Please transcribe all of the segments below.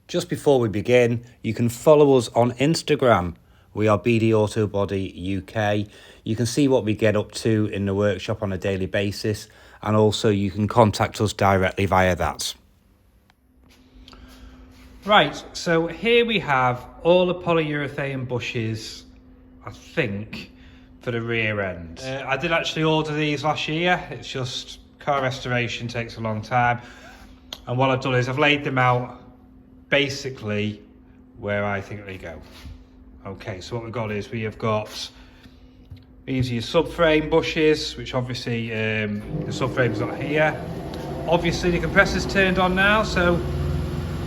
Just before we begin, you can follow us on Instagram. We are BD Auto Body UK. You can see what we get up to in the workshop on a daily basis, and also you can contact us directly via that. Right, so here we have all the polyurethane bushes, I think, for the rear end. I did actually order these last year. It's just car restoration takes a long time. And what I've done is I've laid them out basically where I think they go. Okay, so what we've got is we have got these are your subframe bushes, which obviously the subframe's not here. Obviously the compressor's turned on now, so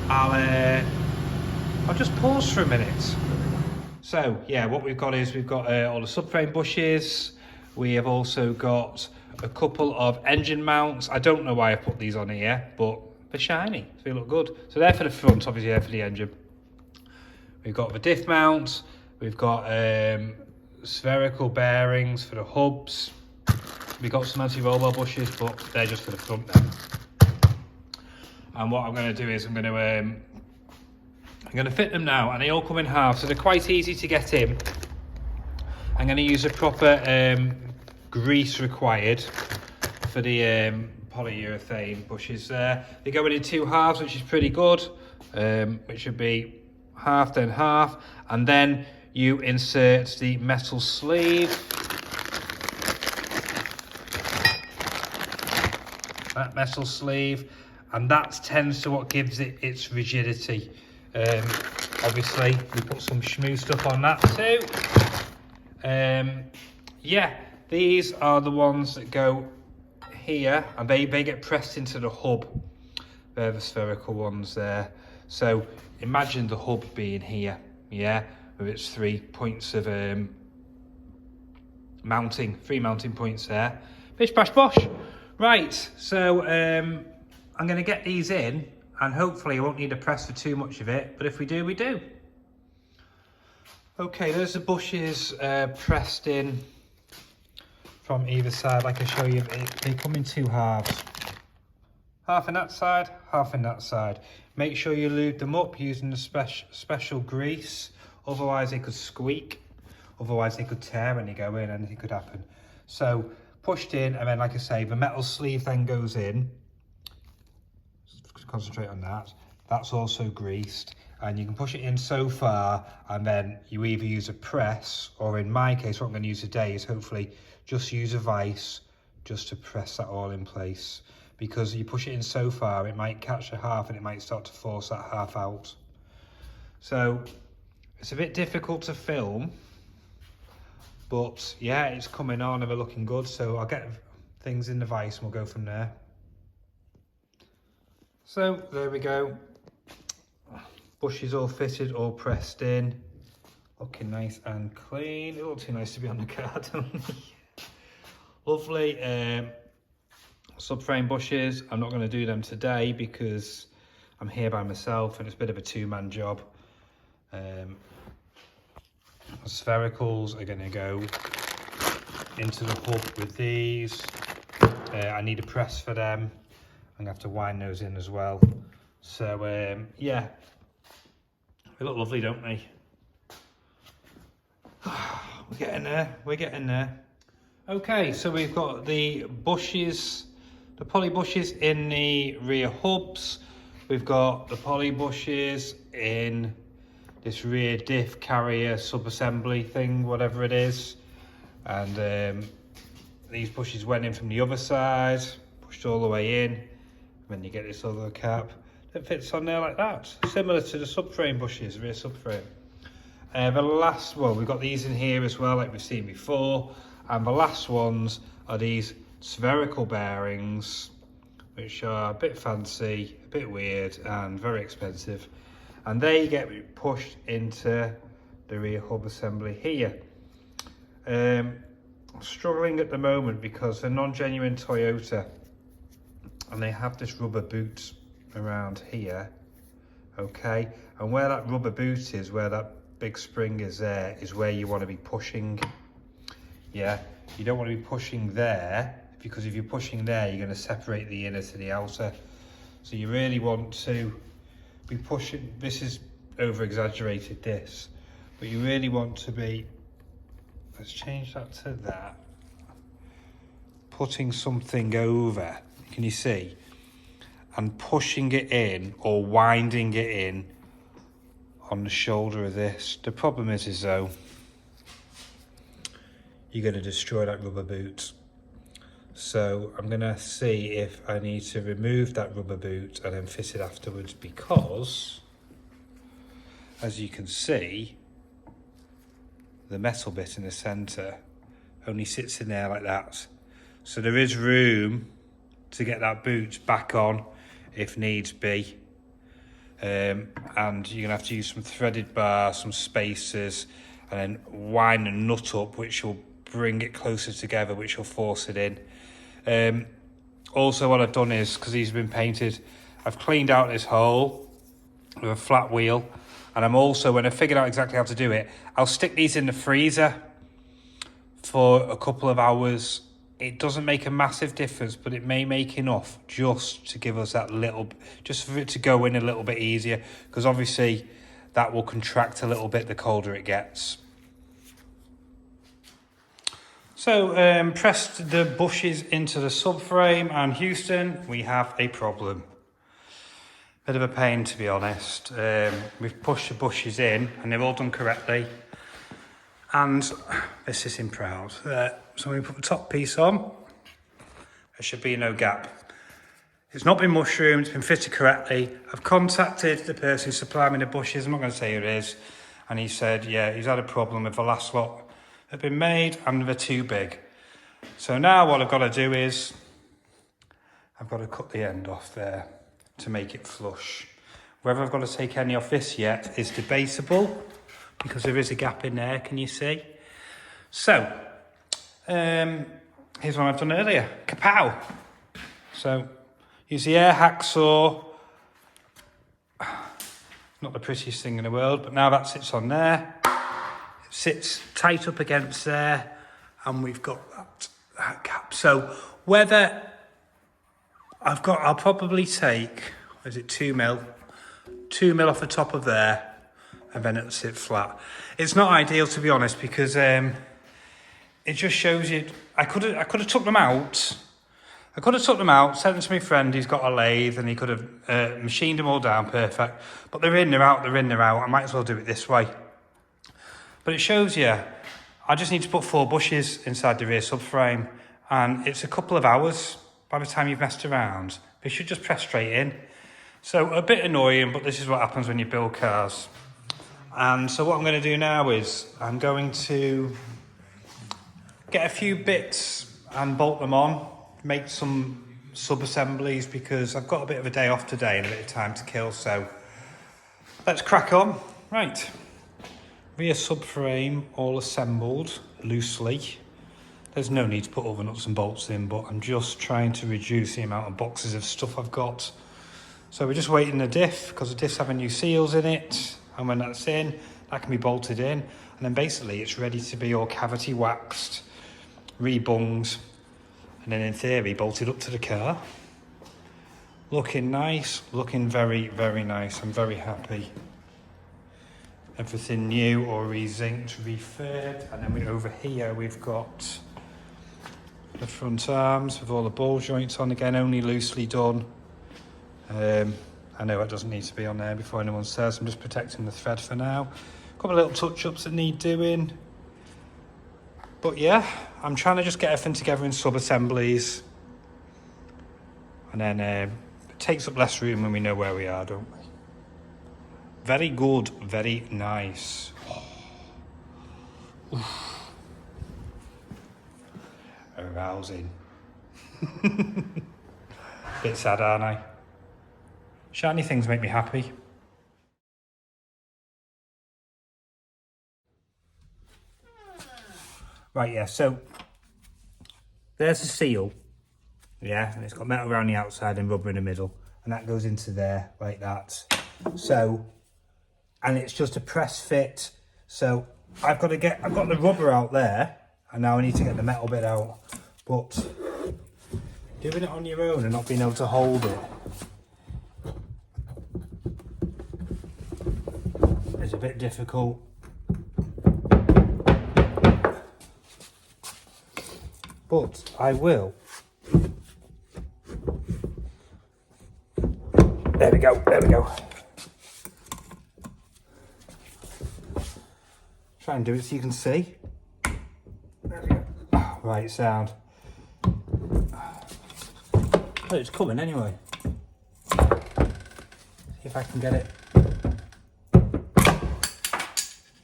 I'll just pause for a minute. So yeah, what we've got is we've got all the subframe bushes. We have also got a couple of engine mounts. I don't know why I put these on here, but they're shiny, so they look good. So they're for the front, obviously they're for the engine. We've got the diff mount. We've got spherical bearings for the hubs. We've got some anti-roll bar bushes, but they're just for the front now. And what I'm going to do is I'm going to fit them now, and they all come in half, so they're quite easy to get in. I'm going to use a proper grease required for the polyurethane bushes there. They're going in two halves, which is pretty good. It should be half then half, and then you insert the metal sleeve. That metal sleeve, and that tends to what gives it its rigidity. Obviously we put some schmoo stuff on that too. Yeah, these are the ones that go here, and they get pressed into the hub. They're the spherical ones there. So imagine the hub being here, yeah, with its 3 points of mounting, 3 mounting points there. Bish bash bosh. Right, so I'm going to get these in, and hopefully I won't need to press for too much of it, but if we do, we do. Okay, there's the bushes pressed in from either side. Like I show you, they come in two halves. Half in that side, half in that side. Make sure you lube them up using the special grease, otherwise they could squeak, otherwise they could tear when you go in, anything could happen. So pushed in, and then like I say, the metal sleeve then goes in. Concentrate on that. That's also greased, and you can push it in so far, and then you either use a press, or in my case what I'm going to use today is hopefully just use a vise just to press that all in place, because you push it in so far it might catch a half and it might start to force that half out. So it's a bit difficult to film, but yeah, it's coming on and they're looking good, so I'll get things in the vise and we'll go from there. So there we go, bushes all fitted, all pressed in, looking nice and clean. It looks too nice to be on the car, don't it? Lovely subframe bushes. I'm not going to do them today because I'm here by myself and it's a bit of a two-man job. Sphericals are going to go into the hub with these. I need a press for them. I'm going to have to wind those in as well. So yeah, they look lovely, don't they? We're getting there, we're getting there. Okay, so we've got the bushes, the poly bushes in the rear hubs. We've got the poly bushes in this rear diff carrier sub-assembly thing, whatever it is. And these bushes went in from the other side, pushed all the way in. Then you get this other cap that fits on there like that, similar to the subframe bushes, rear subframe. The last one, we've got these in here as well, like we've seen before, and the last ones are these spherical bearings, which are a bit fancy, a bit weird, and very expensive, and they get pushed into the rear hub assembly here. I'm struggling at the moment because they're non-genuine Toyota, and they have this rubber boot around here, okay, and where that rubber boot is, where that big spring is there, is where you want to be pushing. Yeah, you don't want to be pushing there, because if you're pushing there you're going to separate the inner to the outer, so you really want to be pushing, this is over exaggerated this, but you really want to be, let's change that to that, putting something over, can you see, and pushing it in or winding it in on the shoulder of this. The problem is though, you're going to destroy that rubber boot. So I'm going to see if I need to remove that rubber boot and then fit it afterwards, because as you can see, the metal bit in the centre only sits in there like that. So there is room to get that boot back on if needs be. And you're going to have to use some threaded bars, some spacers, and then wind a nut up which will bring it closer together, which will force it in. Also what I've done is, because these have been painted, I've cleaned out this hole with a flat wheel, and I'm also, when I figured out exactly how to do it, I'll stick these in the freezer for a couple of hours. It doesn't make a massive difference, but it may make enough just to give us that little, just for it to go in a little bit easier, because obviously that will contract a little bit the colder it gets. So pressed the bushes into the subframe, and Houston, we have a problem. Bit of a pain, to be honest. We've pushed the bushes in and they're all done correctly. And this is in proud. So when we put the top piece on, there should be no gap. It's not been mushroomed, it's been fitted correctly. I've contacted the person who supplied me the bushes, I'm not going to say who it is, and he said, yeah, he's had a problem with the last lot that have been made and they're too big. So now what I've got to do is, I've got to cut the end off there to make it flush. Whether I've got to take any off this yet is debatable, because there is a gap in there, can you see? So, here's what I've done earlier, kapow! So, use the air hacksaw, not the prettiest thing in the world, but now that sits on there, it sits tight up against there, and we've got that gap. So, whether I'll probably take, is it 2 mil? 2 mil off the top of there, and then it'll sit flat. It's not ideal, to be honest, because it just shows you, I could have took them out. I could have took them out, sent them to my friend, he's got a lathe, and he could have machined them all down perfect. But they're in, they're out, they're in, they're out. I might as well do it this way. But it shows you, I just need to put 4 bushes inside the rear subframe, and it's a couple of hours by the time you've messed around. They should just press straight in. So a bit annoying, but this is what happens when you build cars. And so what I'm going to do now is I'm going to get a few bits and bolt them on, make some sub-assemblies, because I've got a bit of a day off today and a bit of time to kill, so let's crack on. Right, rear subframe all assembled loosely. There's no need to put all the nuts and bolts in, but I'm just trying to reduce the amount of boxes of stuff I've got. So we're just waiting the diff, because the diff's having new seals in it, and when that's in, that can be bolted in, and then basically it's ready to be all cavity waxed, rebunged, and then in theory bolted up to the car. Looking nice, looking very, very nice. I'm very happy. Everything new or re-zinced, refurbed, and then over here we've got the front arms with all the ball joints on, again only loosely done. I know it doesn't need to be on there before anyone says. I'm just protecting the thread for now. A couple of little touch-ups that need doing. But yeah, I'm trying to just get everything together in sub-assemblies. And then it takes up less room when we know where we are, don't we? Very good, very nice. Oof. Arousing. Bit sad, aren't I? Shiny things make me happy. Right, yeah, so there's the seal, yeah, and it's got metal around the outside and rubber in the middle, and that goes into there like that. So, and it's just a press fit. So I've got the rubber out there, and now I need to get the metal bit out. But doing it on your own and not being able to hold it, is a bit difficult. But I will. There we go, there we go. Try and do it so you can see. There we go. Right, sound. Oh, it's coming anyway. See if I can get it.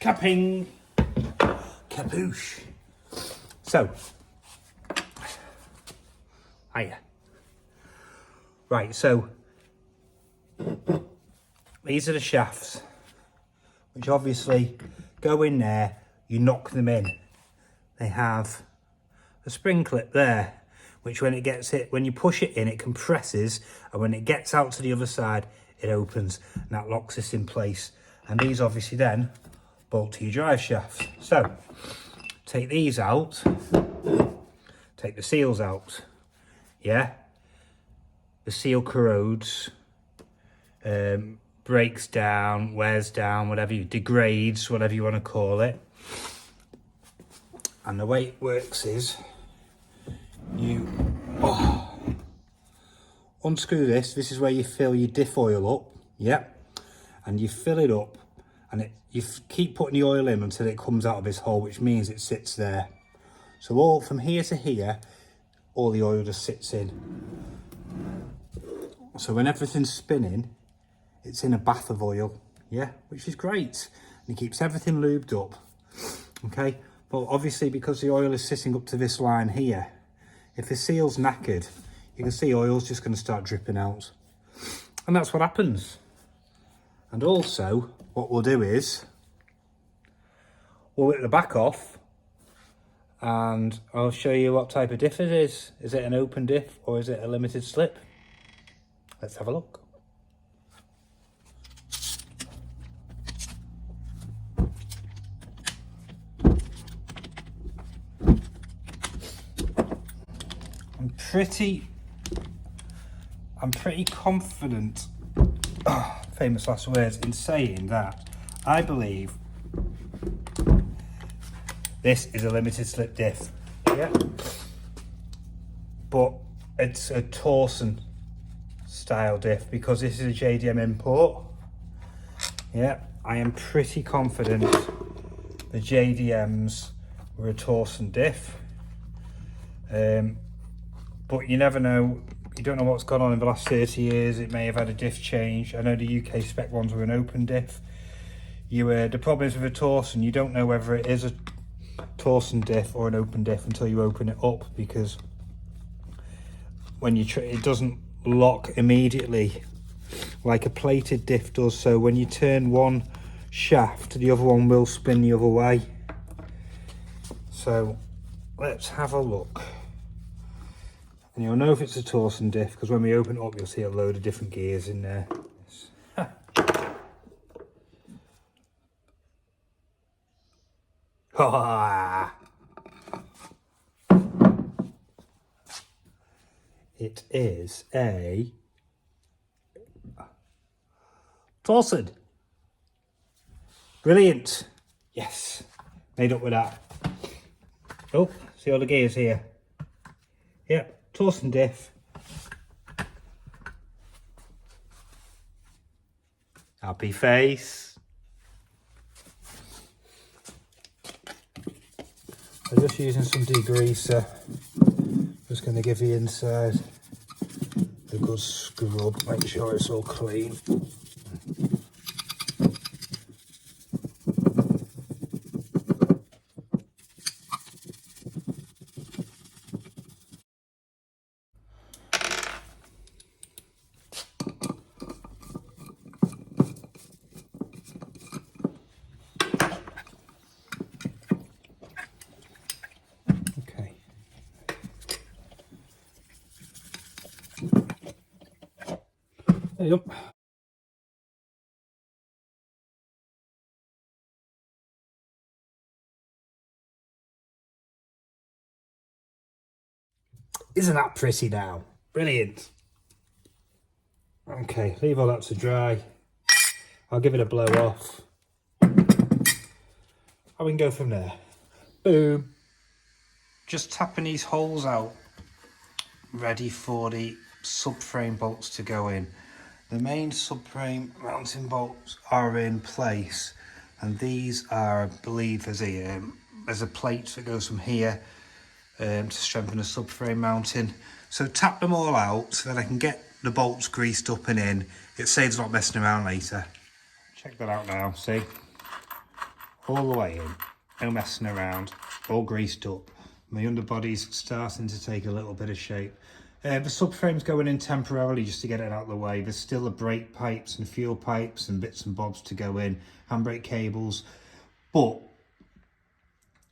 Capping. Capoosh. So. Hiya. Right, so. These are the shafts. Which obviously go in there. You knock them in. They have a spring clip there. Which when it gets hit, when you push it in, it compresses. And when it gets out to the other side, it opens. And that locks this in place. And these obviously then bolt to your drive shafts. So, take these out, take the seals out, yeah? The seal corrodes, breaks down, wears down, whatever you, degrades, whatever you want to call it. And the way it works is, you unscrew this, this is where you fill your diff oil up, yeah? And you fill it up, and you keep putting the oil in until it comes out of this hole, which means it sits there. So all from here to here, all the oil just sits in. So when everything's spinning, it's in a bath of oil, yeah, which is great. And it keeps everything lubed up, okay? But obviously because the oil is sitting up to this line here, if the seal's knackered, you can see oil's just going to start dripping out. And that's what happens. And also, what we'll do is, we'll whip the back off, and I'll show you what type of diff it is. Is it an open diff, or is it a limited slip? Let's have a look. I'm pretty confident, famous last words, in saying that I believe this is a limited slip diff, yeah, but it's a Torsen style diff because this is a JDM import. Yeah, I am pretty confident the JDMs were a Torsen diff, but you never know. You don't know what's gone on in the last 30 years. It may have had a diff change. I know the UK spec ones were an open diff. The problem is with a Torsen, you don't know whether it is a Torsen diff or an open diff until you open it up, because when you it doesn't lock immediately like a plated diff does. So when you turn one shaft, the other one will spin the other way. So let's have a look. And you'll know if it's a Torsen diff because when we open it up, you'll see a load of different gears in there. It is a Torsen. Brilliant. Yes, made up with that. Oh, see all the gears here. Yep. Torsen diff. Happy face. I'm just using some degreaser. Just going to give the inside a good scrub. Make sure it's all clean. There you go. Isn't that pretty now? Brilliant. Okay, leave all that to dry. I'll give it a blow off. and we can go from there. Boom. Just tapping these holes out, ready for the subframe bolts to go in. The main subframe mounting bolts are in place, and these are, I believe, there's a plate that goes from here to strengthen the subframe mounting. So tap them all out so that I can get the bolts greased up and in. It saves a lot messing around later. Check that out now, see? All the way in, no messing around, all greased up. My underbody's starting to take a little bit of shape. The subframe's going in temporarily just to get it out of the way. There's still the brake pipes and fuel pipes and bits and bobs to go in, handbrake cables. But,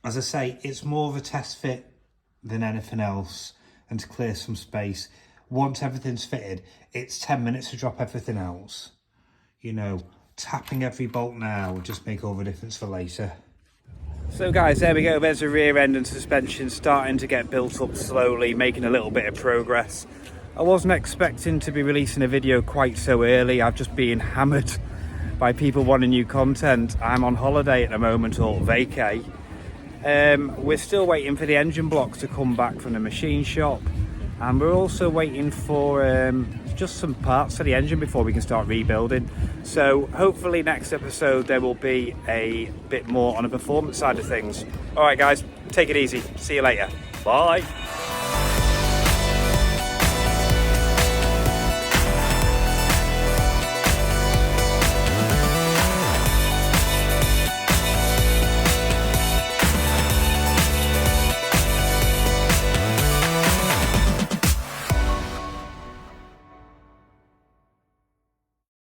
as I say, it's more of a test fit than anything else, and to clear some space. Once everything's fitted, it's 10 minutes to drop everything else. You know, tapping every bolt now will just make all the difference for later. So guys, there we go, there's the rear end and suspension starting to get built up slowly, making a little bit of progress. I wasn't expecting to be releasing a video quite so early. I've just been hammered by people wanting new content. I'm on holiday at the moment, or vacay. We're still waiting for the engine blocks to come back from the machine shop, and we're also waiting for just some parts for the engine before we can start rebuilding. So hopefully next episode there will be a bit more on the performance side of things. All right guys, take it easy, see you later, bye.